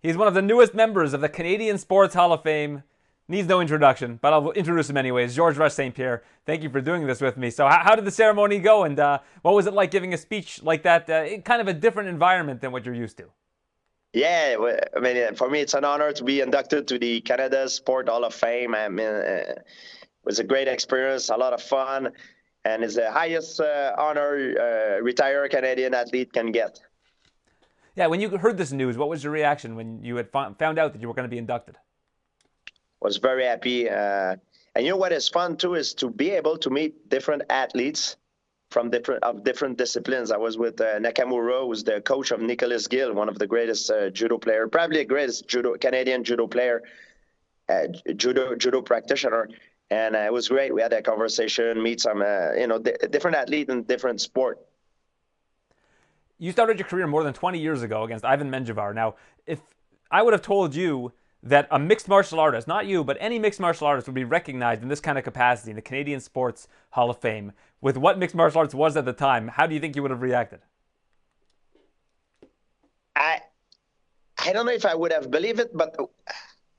He's one of the newest members of the Canadian Sports Hall of Fame. Needs no introduction, but I'll introduce him anyways. George Rush St-Pierre, thank you for doing this with me. So how did the ceremony go, and what was it like giving a speech like that in kind of a different environment than what you're used to? Yeah, I mean, for me, it's an honor to be inducted to the Canada Sport Hall of Fame. I mean, it was a great experience, a lot of fun, and it's the highest honor retired Canadian athlete can get. Yeah, when you heard this news, what was your reaction when you had found out that you were going to be inducted? Was very happy. And you know what is fun too is to be able to meet different athletes from different disciplines. I was with Nakamura, who's the coach of Nicholas Gill, one of the greatest judo player, probably the greatest Canadian judo player, judo practitioner. And it was great. We had that conversation, meet some different athletes in different sport. You started your career more than 20 years ago against Ivan Menjivar. Now, if I would have told you that a mixed martial artist, not you, but any mixed martial artist would be recognized in this kind of capacity in the Canadian Sports Hall of Fame, with what mixed martial arts was at the time, how do you think you would have reacted? I don't know if I would have believed it, but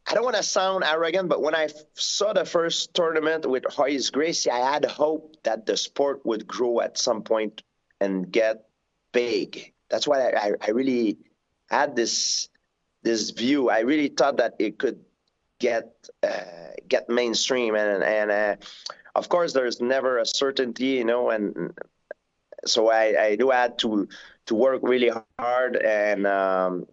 I don't want to sound arrogant, but when I saw the first tournament with Royce Gracie, I had hope that the sport would grow at some point and get big. That's why I really had this view. I really thought that it could get mainstream, and of course there's never a certainty, and so I do had to work really hard, and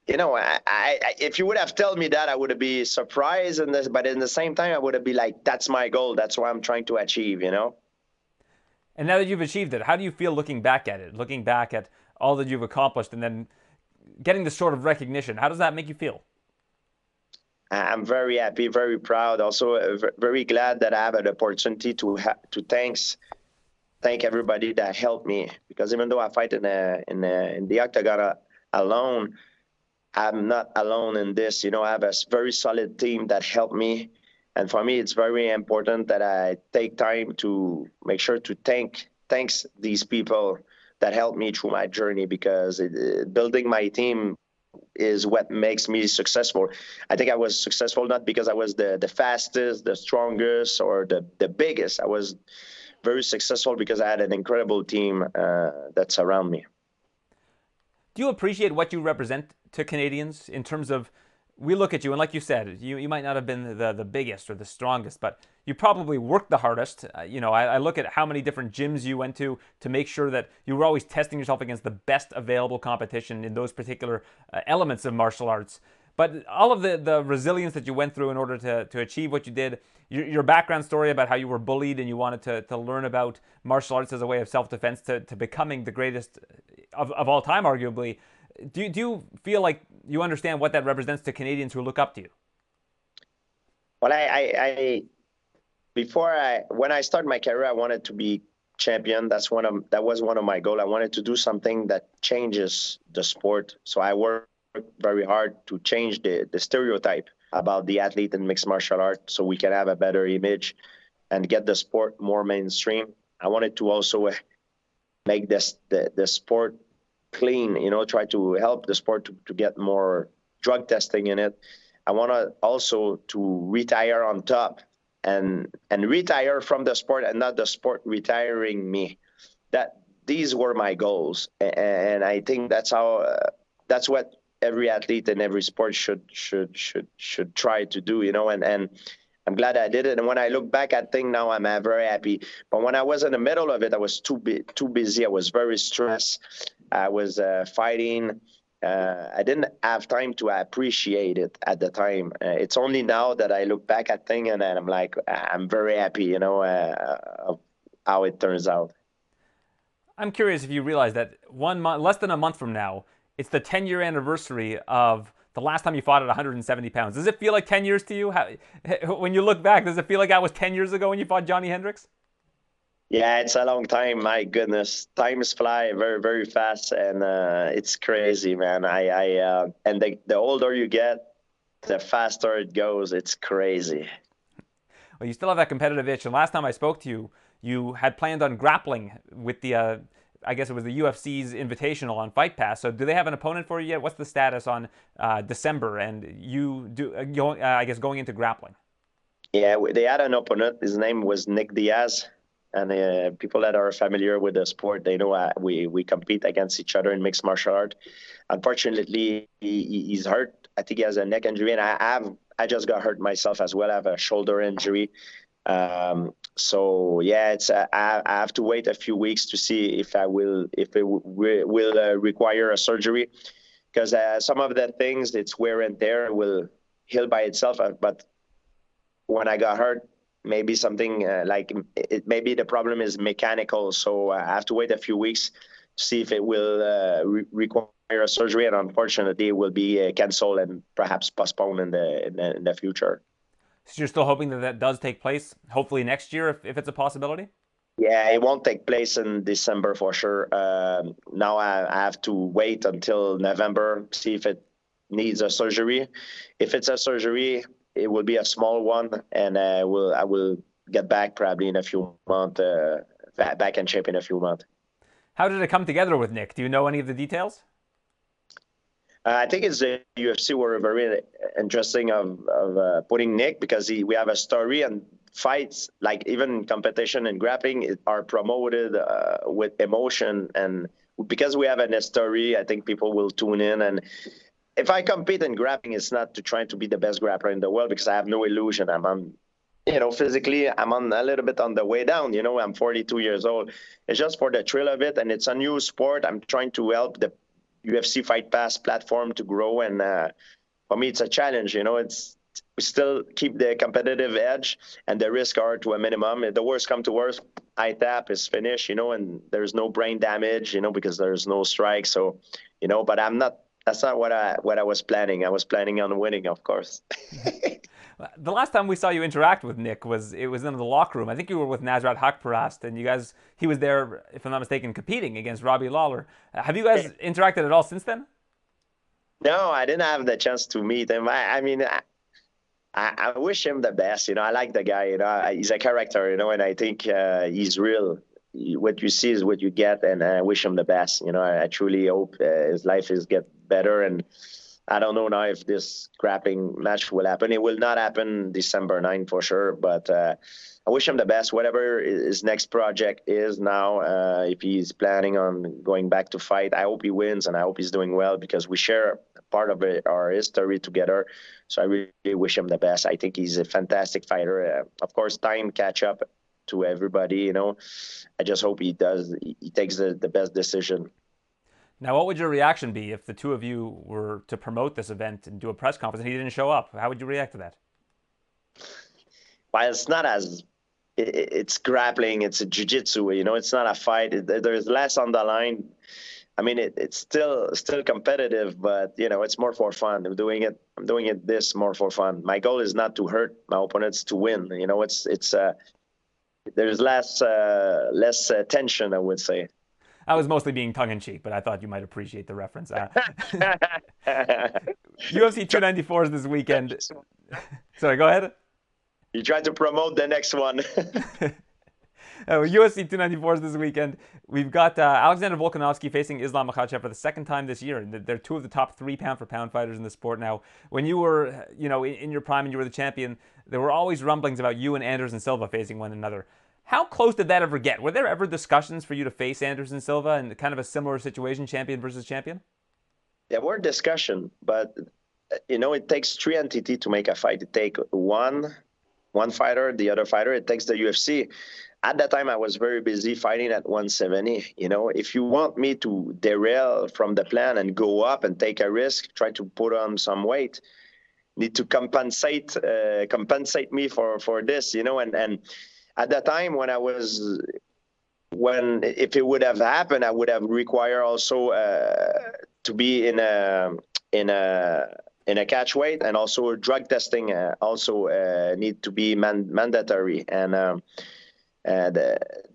if you would have told me that, I would have been surprised, but in the same time I would have been like, that's my goal, that's what I'm trying to achieve. And now that you've achieved it, how do you feel looking back at it, looking back at all that you've accomplished, and then getting this sort of recognition? How does that make you feel? I'm very happy, very proud. Also, very glad that I have an opportunity to thank everybody that helped me. Because even though I fight in the octagon alone, I'm not alone in this. I have a very solid team that helped me, and for me, it's very important that I take time to make sure to thanks these people that helped me through my journey, because building my team is what makes me successful. I think I was successful not because I was the fastest, the strongest, or the biggest. I was very successful because I had an incredible team that's around me. Do you appreciate what you represent to Canadians in terms of, we look at you, and like you said, you might not have been the biggest or the strongest, but you probably worked the hardest. I look at how many different gyms you went to make sure that you were always testing yourself against the best available competition in those particular elements of martial arts. But all of the resilience that you went through in order to achieve what you did, your background story about how you were bullied and you wanted to learn about martial arts as a way of self-defense to becoming the greatest of all time, arguably. Do you feel like you understand what that represents to Canadians who look up to you? Well, when I started my career, I wanted to be champion. That was one of my goals. I wanted to do something that changes the sport. So I worked very hard to change the stereotype about the athlete in mixed martial art, so we can have a better image and get the sport more mainstream. I wanted to also make the sport clean, try to help the sport to get more drug testing in it. I want to also to retire on top and retire from the sport, and not the sport retiring me. These were my goals, and I think that's what every athlete in every sport should try to do, and I'm glad I did it. And when I look back at things now, I'm very happy. But when I was in the middle of it, I was too busy. I was very stressed. I was fighting. I didn't have time to appreciate it at the time. It's only now that I look back at things and I'm like, I'm very happy, of how it turns out. I'm curious if you realize that less than a month from now, it's the 10-year anniversary of the last time you fought at 170 pounds. Does it feel like 10 years to you? When you look back, does it feel like that was 10 years ago when you fought Johnny Hendricks? Yeah, it's a long time. My goodness, times fly very, very fast, and it's crazy, man. And the older you get, the faster it goes. It's crazy. Well, you still have that competitive itch. And last time I spoke to you, you had planned on grappling with the I guess it was the UFC's Invitational on Fight Pass. So do they have an opponent for you yet? What's the status on December and you do I guess going into grappling? Yeah, they had an opponent. His name was Nick Diaz. And people that are familiar with the sport, they know we compete against each other in mixed martial art. Unfortunately, he's hurt. I think he has a neck injury, and I just got hurt myself as well. I have a shoulder injury. So yeah, it's I have to wait a few weeks to see if it will require a surgery, because some of the things, it's wear and tear, will heal by itself. But when I got hurt, maybe something maybe the problem is mechanical. So I have to wait a few weeks to see if it will require a surgery, and unfortunately, it will be canceled and perhaps postponed in the future. So you're still hoping that that does take place, hopefully next year, if it's a possibility? Yeah, it won't take place in December for sure. Now I have to wait until November, see if it needs a surgery. If it's a surgery, it will be a small one, and I will get back probably in a few months, back in shape in a few months. How did it come together with Nick? Do you know any of the details? I think it's the UFC were very interesting of putting Nick, because we have a story, and fights, like even competition and grappling, are promoted with emotion, and because we have a story, I think people will tune in. And if I compete in grappling, it's not to try to be the best grappler in the world, because I have no illusion. I'm on, physically, I'm on a little bit on the way down. I'm 42 years old. It's just for the thrill of it, and it's a new sport. I'm trying to help the UFC Fight Pass platform to grow, and for me, it's a challenge. We still keep the competitive edge, and the risk are to a minimum. If the worst come to worst, I tap is finished, and there's no brain damage, because there's no strike. So, but I'm not. That's not what I was planning. I was planning on winning, of course. The last time we saw you interact with Nick it was in the locker room. I think you were with Nasrat Haqparast, and he was there, if I'm not mistaken, competing against Robbie Lawler. Have you guys interacted at all since then? No, I didn't have the chance to meet him. I mean, I wish him the best. I like the guy. He's a character. And I think he's real. What you see is what you get, and I wish him the best. I truly hope his life is get better, and I don't know now if this grappling match will happen. It will not happen December 9 for sure, but I wish him the best, whatever his next project is now. If he's planning on going back to fight, I hope he wins, and I hope he's doing well, because we share part of our history together. So I really wish him the best. I think he's a fantastic fighter. Of course, time catch up to everybody. I just hope he takes the best decision. Now, what would your reaction be if the two of you were to promote this event and do a press conference and he didn't show up? How would you react to that? Well, it's not as it's grappling. It's a jiu-jitsu. It's not a fight. There's less on the line. I mean, it's still competitive, but it's more for fun. I'm doing it this more for fun. My goal is not to hurt my opponents, to win. It's there's less tension, I would say. I was mostly being tongue-in-cheek, but I thought you might appreciate the reference. UFC 294 is this weekend. Sorry, go ahead. You tried to promote the next one. UFC 294 is this weekend. We've got Alexander Volkanovski facing Islam Makhachev for the second time this year. They're two of the top 3 pound-for-pound fighters in the sport now. When you were, in your prime and you were the champion, there were always rumblings about you and Anderson Silva facing one another. How close did that ever get? Were there ever discussions for you to face Anderson Silva in kind of a similar situation, champion versus champion? There were discussions, but it takes 3 entities to make a fight. It takes one fighter, the other fighter. It takes the UFC. At that time, I was very busy fighting at 170. If you want me to derail from the plan and go up and take a risk, try to put on some weight, need to compensate me for this, and at that time if it would have happened, I would have required also to be in a catch weight, and also drug testing also need to be mandatory. And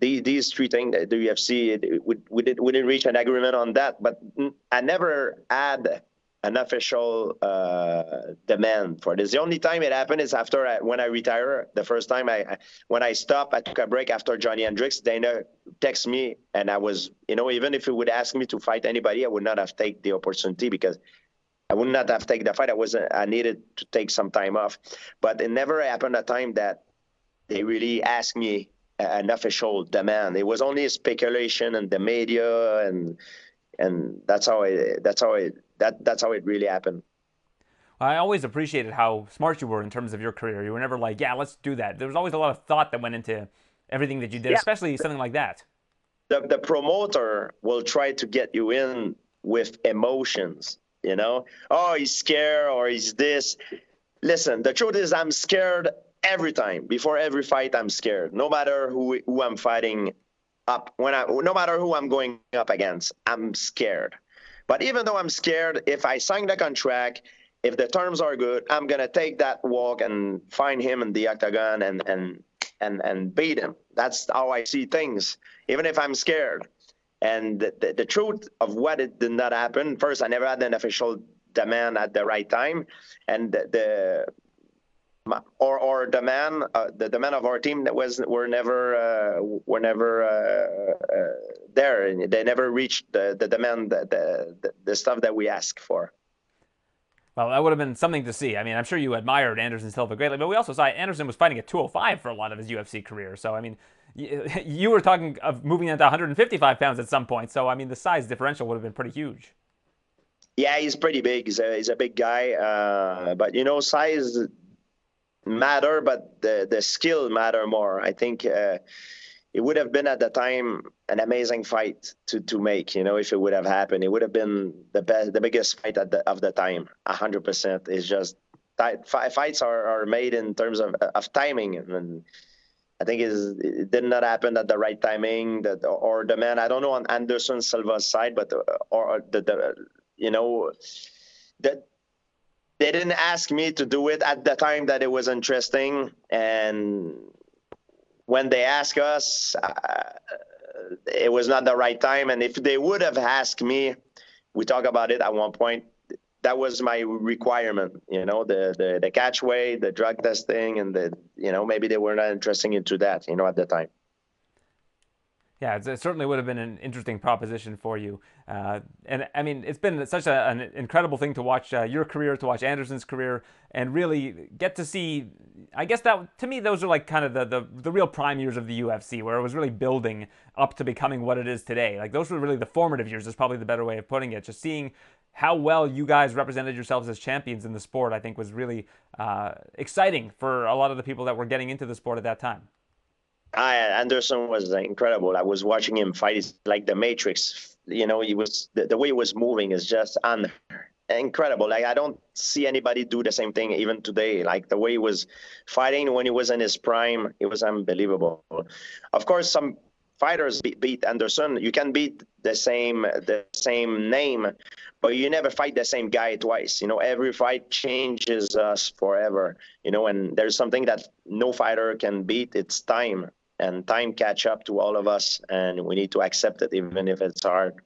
these 3 things, the UFC we didn't reach an agreement on that, but I never had an official demand for this. The only time it happened is when I retire. The first time when I stopped, I took a break after Johnny Hendricks. Dana texted me, and I was, even if he would ask me to fight anybody, I would not have taken the opportunity because I would not have taken the fight. I needed to take some time off. But it never happened a time that they really asked me an official demand. It was only a speculation in the media, and that's how it really happened. I always appreciated how smart you were in terms of your career. You were never like, yeah, let's do that. There was always a lot of thought that went into everything that you did, Yeah, especially something like that. the promoter will try to get you in with emotions. Oh, he's scared or he's this. Listen, the truth is I'm scared every time. Before every fight, I'm scared. No matter who I'm fighting no matter who I'm going up against, I'm scared. But even though I'm scared, if I sign the contract, if the terms are good, I'm gonna take that walk and find him in the octagon and beat him. That's how I see things, even if I'm scared. And the truth of what it did not happen. First, I never had an official demand at the right time, and the demand of our team that were never there. They never reached the demand, the stuff that we ask for. Well, that would have been something to see. I mean, I'm sure you admired Anderson Silva greatly, but we also saw Anderson was fighting at 205 for a lot of his UFC career. So, I mean, you were talking of moving into 155 pounds at some point. So, I mean, the size differential would have been pretty huge. Yeah, he's pretty big. He's a big guy. But, size matter, but the skill matter more. I think it would have been at the time an amazing fight to make. If it would have happened, it would have been the biggest fight of the time. 100%. It's just fights are made in terms of timing, and I think it did not happen at the right timing. Or the man, I don't know on Anderson Silva's side, but that they didn't ask me to do it at the time that it was interesting, and when they asked us, it was not the right time. And if they would have asked me, we talked about it at one point, that was my requirement, the catch weight, the drug testing, and maybe they were not interested into that, at the time. Yeah, it certainly would have been an interesting proposition for you. And I mean, it's been such an incredible thing to watch your career, to watch Anderson's career, and really get to see. I guess that, to me, those are like kind of the real prime years of the UFC, where it was really building up to becoming what it is today. Like, those were really the formative years, is probably the better way of putting it. Just seeing how well you guys represented yourselves as champions in the sport, I think, was really exciting for a lot of the people that were getting into the sport at that time. Anderson was incredible. I was watching him fight. It's like the Matrix. He was the way he was moving is just incredible. Like, I don't see anybody do the same thing even today. Like, the way he was fighting when he was in his prime, it was unbelievable. Of course, some fighters beat Anderson. You can beat the same name, but you never fight the same guy twice. Every fight changes us forever. And there's something that no fighter can beat. It's time. And time catch up to all of us, and we need to accept it, even if it's hard.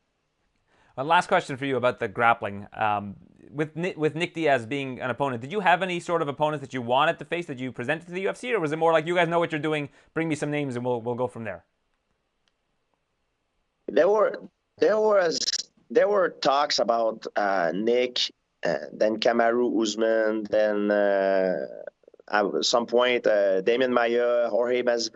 Last question for you about the grappling. With Nick Diaz being an opponent, did you have any sort of opponent that you wanted to face that you presented to the UFC, or was it more like, you guys know what you're doing, bring me some names and we'll go from there? There were talks about Nick, then Kamaru Usman, then at some point Damian Maia, Jorge Burns,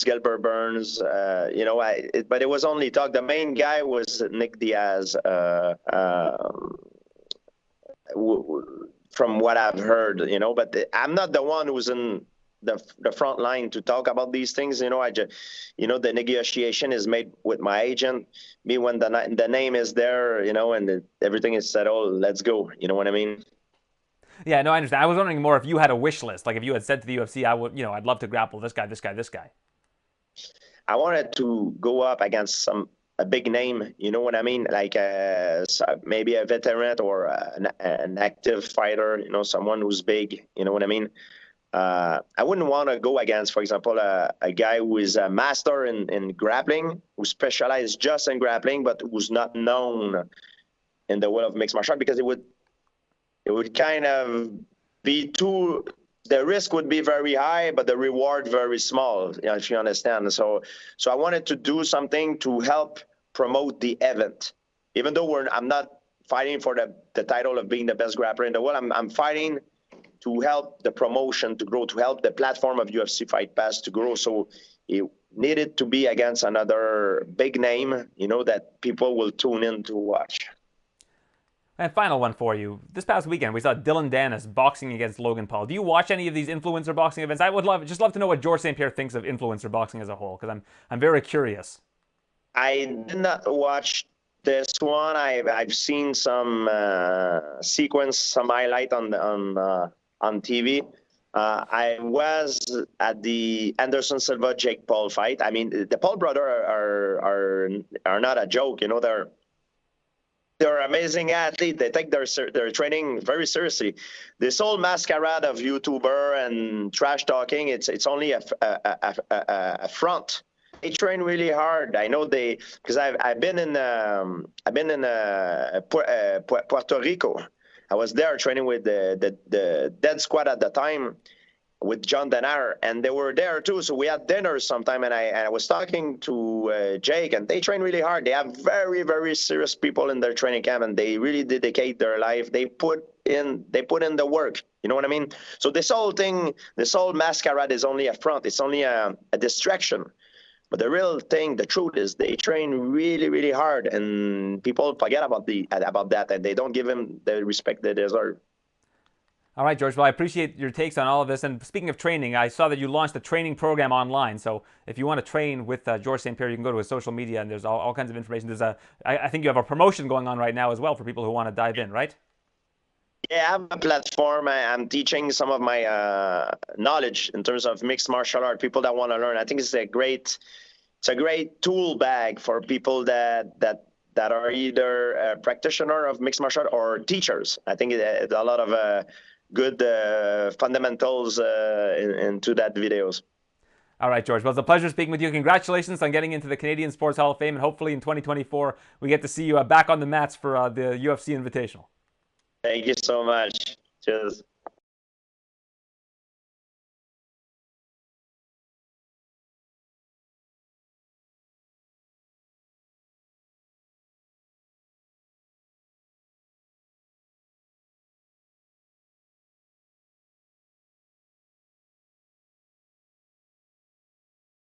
Gilbert Burns. But it was only talk. The main guy was Nick Diaz. From what I've heard, but I'm not the one who's in the front line to talk about these things. I just, the negotiation is made with my agent. Me, when the name is there, and everything is settled, let's go. You know what I mean? Yeah, no, I understand. I was wondering more if you had a wish list, like if you had said to the UFC, I'd love to grapple this guy, this guy, this guy. I wanted to go up against a big name, you know what I mean? Like maybe a veteran or an active fighter, someone who's big, you know what I mean? I wouldn't want to go against, for example, a guy who is a master in grappling, who specializes just in grappling, but who's not known in the world of mixed martial art, because it would kind of be too. The risk would be very high, but the reward very small. If you understand. So I wanted to do something to help promote the event, even though I'm not fighting for the title of being the best grappler in the world. I'm fighting to help the promotion to grow, to help the platform of UFC Fight Pass to grow. So it needed to be against another big name, that people will tune in to watch. And final one for you. This past weekend, we saw Dylan Dennis boxing against Logan Paul. Do you watch any of these influencer boxing events? I would love to know what George St-Pierre thinks of influencer boxing as a whole, because I'm very curious. I did not watch this one. I've seen some sequence, some highlight on TV. I was at the Anderson Silva Jake Paul fight. I mean, the Paul brother are not a joke. They're amazing athletes. They take their training very seriously. This whole masquerade of YouTuber and trash talking, it's only a front. They train really hard. I know because I've been in Puerto Rico. I was there training with the Dead Squad at the time, with John Denar, and they were there too. So we had dinner sometime, and I was talking to Jake, and they train really hard. They have very, very serious people in their training camp, and they really dedicate their life. They put in the work. You know what I mean? So this whole masquerade is only a front. It's only a distraction. But the real thing, the truth is, they train really, really hard, and people forget about that, and they don't give them the respect they deserve. All right, George. Well, I appreciate your takes on all of this. And speaking of training, I saw that you launched a training program online. So if you want to train with George St-Pierre, you can go to his social media, and there's all kinds of information. I think you have a promotion going on right now as well for people who want to dive in, right? Yeah, I have a platform. I'm teaching some of my knowledge in terms of mixed martial art. People that want to learn. I think it's a great tool bag for people that are either a practitioner of mixed martial art or teachers. I think it's a lot of good fundamentals into that videos. All right, George. Well, it's a pleasure speaking with you. Congratulations on getting into the Canadian Sports Hall of Fame, and hopefully in 2024 we get to see you back on the mats for the UFC Invitational. Thank you so much. Cheers.